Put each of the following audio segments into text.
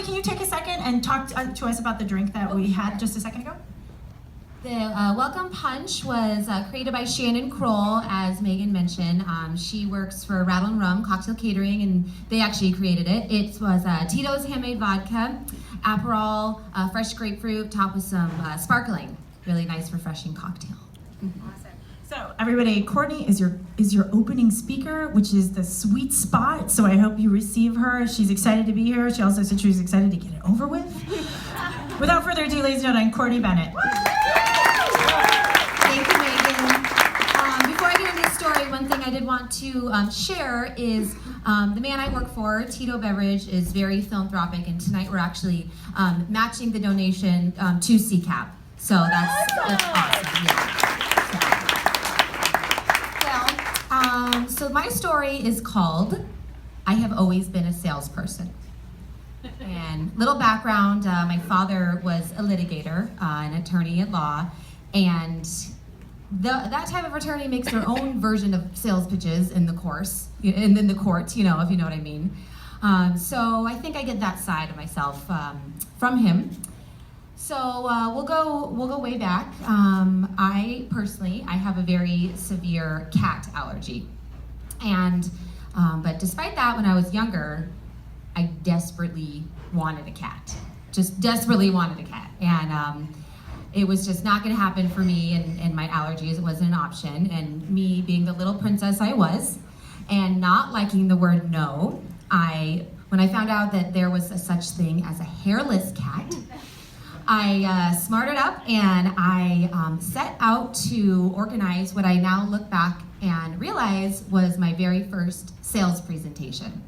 can you take a second and talk to us about the drink that we had just a second ago? The Welcome Punch was created by Shannon Kroll, as Megan mentioned. She works for Rattle and Rum Cocktail Catering, and they actually created it. It was Tito's Handmade Vodka, Aperol, fresh grapefruit, topped with some sparkling. Really nice, refreshing cocktail. Awesome. So everybody, Courtney is your opening speaker, which is the sweet spot. So I hope you receive her. She's excited to be here. She also said she was excited to get it over with. Without further ado, ladies and gentlemen, Courtney Bennett. Thank you, Megan. Before I get into the story, one thing I did want to share is the man I work for, Tito Beverage, is very philanthropic, and tonight we're actually matching the donation to CCAP. So that's awesome. Yeah. So my story is called I Have Always Been a Salesperson. And little background, my father was a litigator, an attorney at law, and that type of attorney makes their own version of sales pitches in the course, and in the court, if you know what I mean. So I think I get that side of myself from him. So we'll go way back. I have a very severe cat allergy, and but despite that, when I was younger, I desperately wanted a cat. Just desperately wanted a cat, and it was just not going to happen for me and my allergies. It wasn't an option, and me being the little princess I was, and not liking the word no, when I found out that there was a such thing as a hairless cat, I smarted up and I set out to organize what I now look back and realize was my very first sales presentation.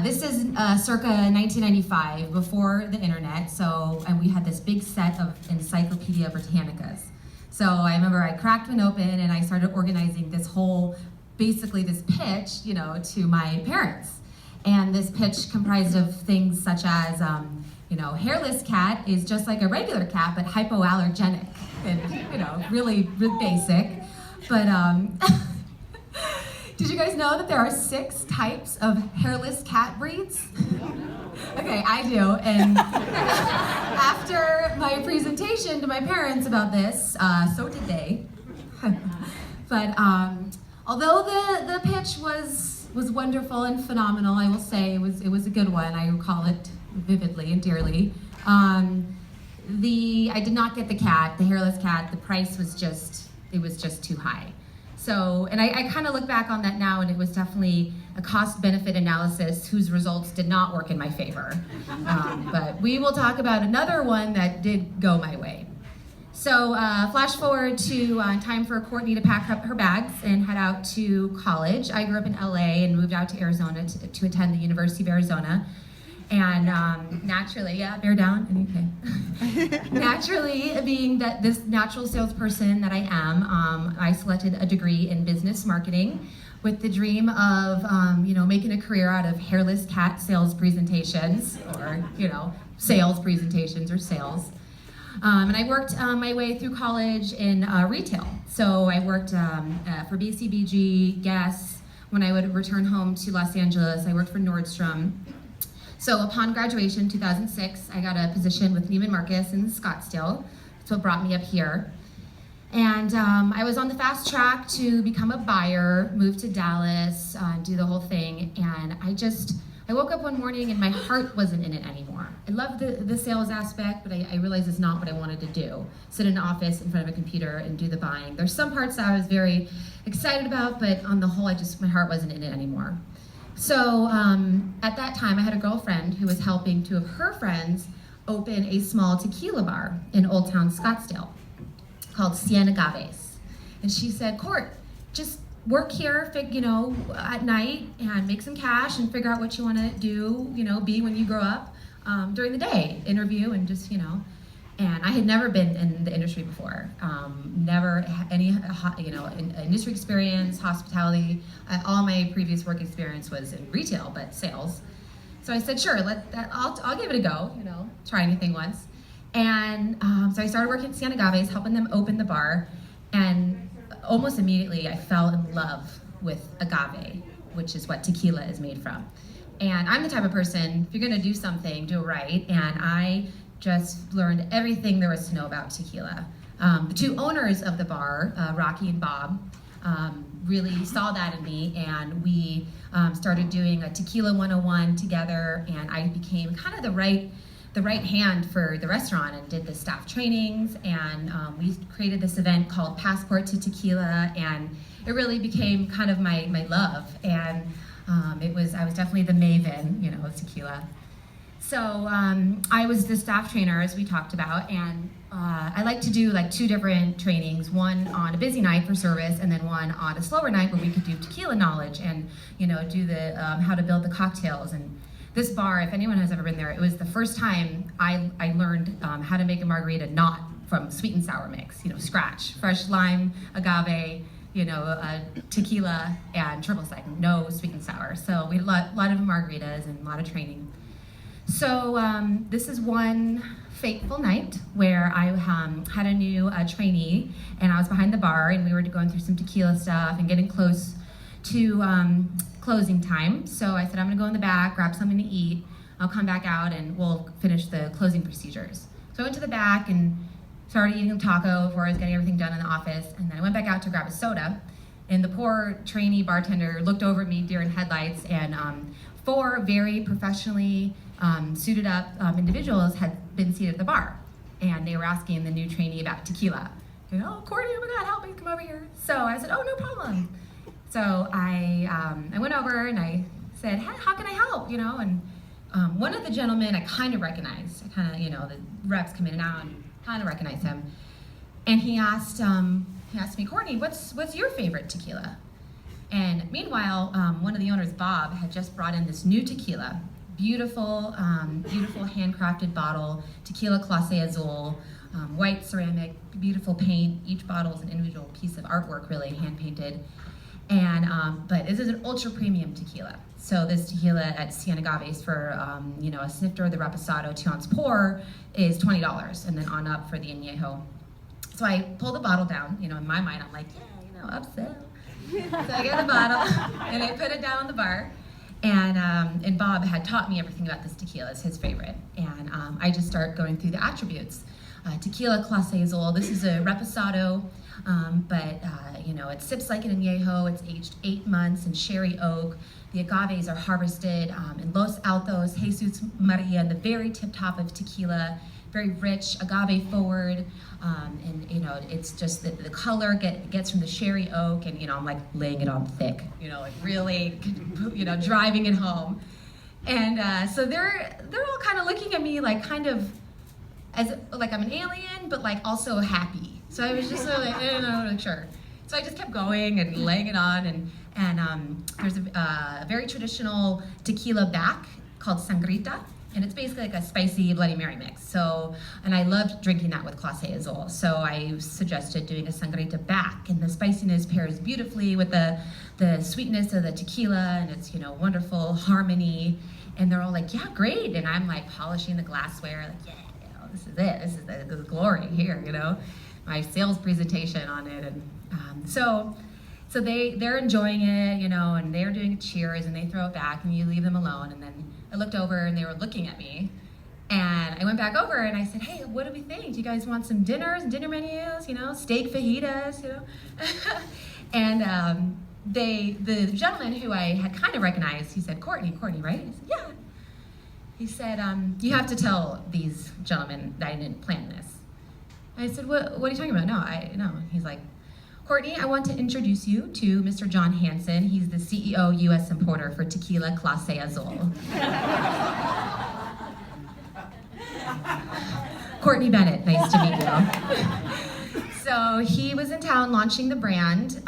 This is circa 1995, before the internet, and we had this big set of Encyclopedia Britannicas. So I remember I cracked one open and I started organizing basically this pitch, to my parents. And this pitch comprised of things such as, hairless cat is just like a regular cat, but hypoallergenic, and, really basic. But, did you guys know that there are 6 types of hairless cat breeds? Okay, I do. And after my presentation to my parents about this, so did they. But although the pitch was wonderful and phenomenal, I will say it was a good one. I recall it vividly and dearly. I did not get the hairless cat. The price was just too high. So, and I kind of look back on that now, and it was definitely a cost-benefit analysis whose results did not work in my favor. But we will talk about another one that did go my way. So, flash forward to time for Courtney to pack up her bags and head out to college. I grew up in LA and moved out to Arizona to attend the University of Arizona. And naturally, bear down, okay. Naturally, being that this natural salesperson that I am, I selected a degree in business marketing with the dream of, making a career out of hairless cat sales presentations, or, sales presentations or sales. And I worked my way through college in retail. So I worked for BCBG, Guess. When I would return home to Los Angeles, I worked for Nordstrom. So upon graduation, 2006, I got a position with Neiman Marcus in Scottsdale. That's what brought me up here. And I was on the fast track to become a buyer, move to Dallas, do the whole thing. And I woke up one morning and my heart wasn't in it anymore. I loved the sales aspect, but I realized it's not what I wanted to do. Sit in an office in front of a computer and do the buying. There's some parts that I was very excited about, but on the whole, my heart wasn't in it anymore. So at that time, I had a girlfriend who was helping 2 of her friends open a small tequila bar in Old Town Scottsdale called Siena Gaves. And she said, Court, just work here, at night and make some cash and figure out what you want to do, be when you grow up during the day, interview and just, And I had never been in the industry before, never any, industry experience, hospitality. All my previous work experience was in retail, but sales. So I said, sure, I'll give it a go, try anything once. And so I started working at Siena Gaves, helping them open the bar, and almost immediately I fell in love with agave, which is what tequila is made from. And I'm the type of person, if you're gonna do something, do it right. And I just learned everything there was to know about tequila. The two owners of the bar, Rocky and Bob, really saw that in me, and we started doing a Tequila 101 together, and I became kind of the right hand for the restaurant and did the staff trainings, and we created this event called Passport to Tequila, and it really became kind of my love, and I was definitely the maven, of tequila. So I was the staff trainer, as we talked about, and I like to do like 2 different trainings, one on a busy night for service, and then one on a slower night where we could do tequila knowledge and do the how to build the cocktails. And this bar, if anyone has ever been there, it was the first time I learned how to make a margarita not from sweet and sour mix, scratch, fresh lime, agave, tequila, and triple sec, no sweet and sour. So we had a lot of margaritas and a lot of training. So this is one fateful night where I had a new trainee, and I was behind the bar, and we were going through some tequila stuff and getting close to closing time. So I said, I'm gonna go in the back, grab something to eat. I'll come back out and we'll finish the closing procedures. So I went to the back and started eating a taco before I was getting everything done in the office, and then I went back out to grab a soda, and the poor trainee bartender looked over at me deer in headlights, and 4 very professionally suited up individuals had been seated at the bar, and they were asking the new trainee about tequila. Oh, Courtney, oh my God, help me, come over here. So I said, oh, no problem. So I went over and I said, hey, how can I help? And one of the gentlemen I kind of recognized. The reps come in and out and kind of recognize him. And he asked me, Courtney, what's your favorite tequila? And meanwhile, one of the owners, Bob, had just brought in this new tequila, beautiful handcrafted bottle, Tequila Clase Azul, white ceramic, beautiful paint. Each bottle is an individual piece of artwork, really hand painted. And but this is an ultra premium tequila. So this tequila at Cien Agaves for a snifter, the reposado 2-ounce pour is $20, and then on up for the añejo. So I pull the bottle down. In my mind, I'm like, yeah, upsell. So I get the bottle and I put it down on the bar. And Bob had taught me everything about this tequila. It's his favorite. And I just start going through the attributes. Tequila Clase Azul. This is a reposado, but it sips like an añejo. It's aged 8 months in sherry oak. The agaves are harvested in Los Altos, Jesus Maria, and the very tip top of tequila. Very rich, agave forward, and it's just the color gets from the sherry oak, and I'm like laying it on thick, like really, driving it home, and so they're all kind of looking at me like kind of as like I'm an alien, but like also happy. So I was just sort of like, sure. So I just kept going and laying it on, and there's a very traditional tequila back called sangrita. And it's basically like a spicy Bloody Mary mix. So, and I loved drinking that with Clase Azul. So I suggested doing a sangrita back, and the spiciness pairs beautifully with the sweetness of the tequila, and it's wonderful harmony. And they're all like, yeah, great. And I'm like polishing the glassware, like, yeah, this is it. This is the glory here, my sales presentation on it, and so they're enjoying it, and they're doing cheers, and they throw it back, and you leave them alone, and then I looked over and they were looking at me, and I went back over and I said, hey, what do we think? Do you guys want some dinners and dinner menus, steak fajitas, And the gentleman who I had kind of recognized, he said, Courtney, right? I said, yeah. He said, you have to tell these gentlemen that I didn't plan this. I said, what are you talking about? No. He's like, Courtney, I want to introduce you to Mr. John Hansen. He's the CEO U.S. importer for Tequila Clase Azul. Courtney Bennett, nice to meet you. So he was in town launching the brand,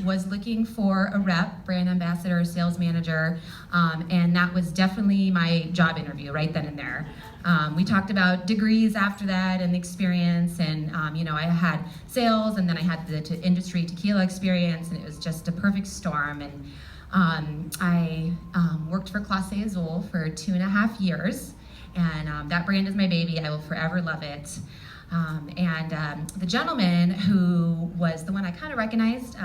was looking for a rep, brand ambassador, sales manager, and that was definitely my job interview right then and there. We talked about degrees after that and the experience, and I had sales, and then I had the industry tequila experience, and it was just a perfect storm. And I worked for Clase Azul for 2.5 years, and that brand is my baby. I will forever love it. The gentleman who was the one I kind of recognized,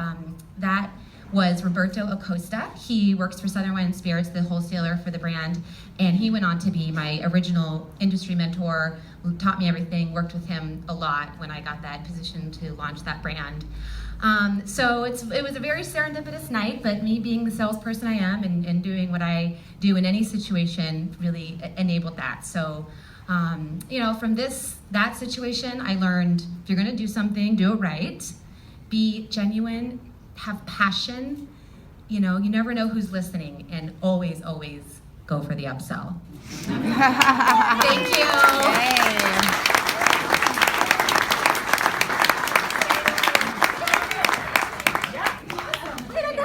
that was Roberto Acosta. He works for Southern Wine and Spirits, the wholesaler for the brand, and he went on to be my original industry mentor, who taught me everything, worked with him a lot when I got that position to launch that brand. So it was a very serendipitous night, but me being the salesperson I am and doing what I do in any situation really enabled that. So, from that situation, I learned if you're gonna do something, do it right, be genuine, have passion, you never know who's listening, and always, always go for the upsell. Thank you. Yay.